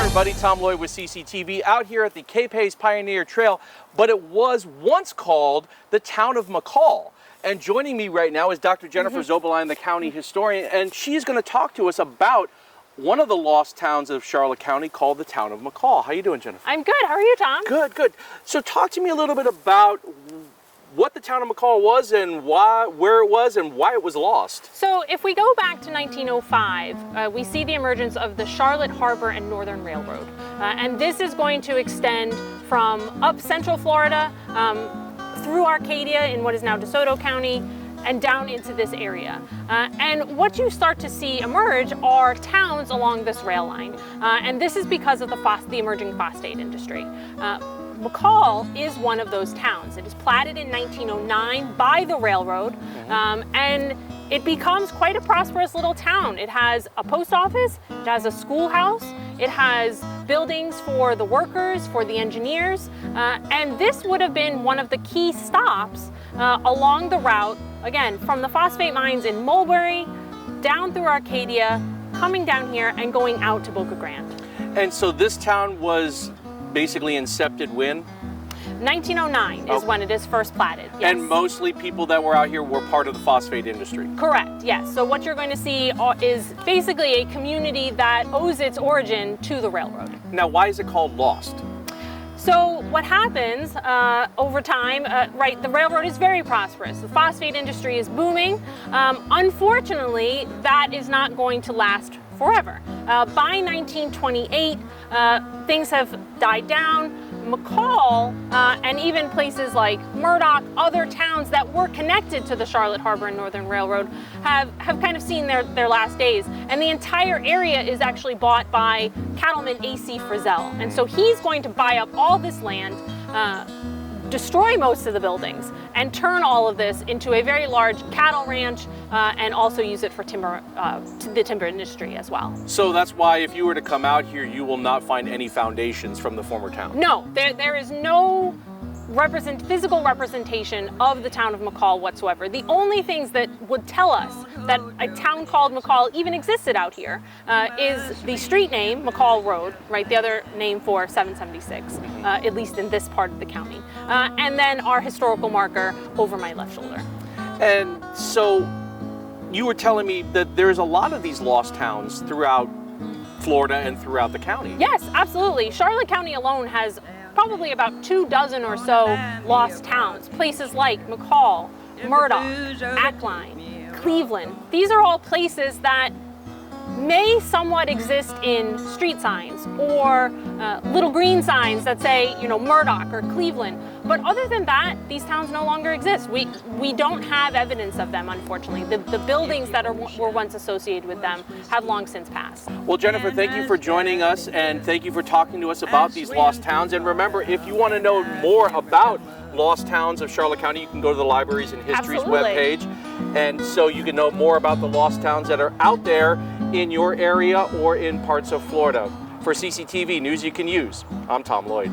everybody, Tom Lloyd with CCTV out here at the Cape Hayes Pioneer Trail, but it was once called the town of McCall. And joining me right now is Dr. Jennifer Zobeline, the county historian, and she's going to talk to us about one of the lost towns of Charlotte County called the town of McCall. How you doing, Jennifer? I'm good. How are you, Tom? Good, good. So talk to me a little bit about what the town of McCall was and where it was and why it was lost. So if we go back to 1905, we see the emergence of the Charlotte Harbor and Northern Railroad. And this is going to extend from up central Florida through Arcadia in what is now DeSoto County and down into this area. And what you start to see emerge are towns along this rail line. And this is because of the emerging phosphate industry. McCall is one of those towns. It is platted in 1909 by the railroad, and it becomes quite a prosperous little town. It has a post office, it has a schoolhouse, it has buildings for the workers, for the engineers, and this would have been one of the key stops along the route, again, from the phosphate mines in Mulberry, down through Arcadia, coming down here and going out to Boca Grande. And so this town was basically incepted when? 1909 is when it is first platted, yes. And mostly people that were out here were part of the phosphate industry? Correct, yes. So what you're going to see is basically a community that owes its origin to the railroad. Now, why is it called lost? So what happens over time, right, the railroad is very prosperous. The phosphate industry is booming. Unfortunately, that is not going to last forever. By 1928, things have died down. McCall and even places like Murdoch, other towns that were connected to the Charlotte Harbor and Northern Railroad have kind of seen their last days. And the entire area is actually bought by cattleman A.C. Frizzell. And so he's going to buy up all this land, destroy most of the buildings, and turn all of this into a very large cattle ranch and also use it for timber, the timber industry as well. So that's why if you were to come out here, you will not find any foundations from the former town? No, there is no physical representation of the town of McCall whatsoever. The only things that would tell us that a town called McCall even existed out here is the street name, McCall Road, right, the other name for 776, at least in this part of the county, and then our historical marker over my left shoulder. And so you were telling me that there's a lot of these lost towns throughout Florida and throughout the county. Yes, absolutely. Charlotte County alone has probably about 24 or so lost towns. Places like McCall, Murdoch, Ackline, Cleveland. These are all places that may somewhat exist in street signs or little green signs that say, you know, Murdoch or Cleveland. But other than that, these towns no longer exist. We don't have evidence of them, unfortunately. The buildings that were once associated with them have long since passed. Well, Jennifer, thank you for joining us, and thank you for talking to us about these lost towns. And remember, if you want to know more about lost towns of Charlotte County, you can go to the Libraries and History's webpage. And so you can know more about the lost towns that are out there in your area or in parts of Florida. For CCTV News You Can Use, I'm Tom Lloyd.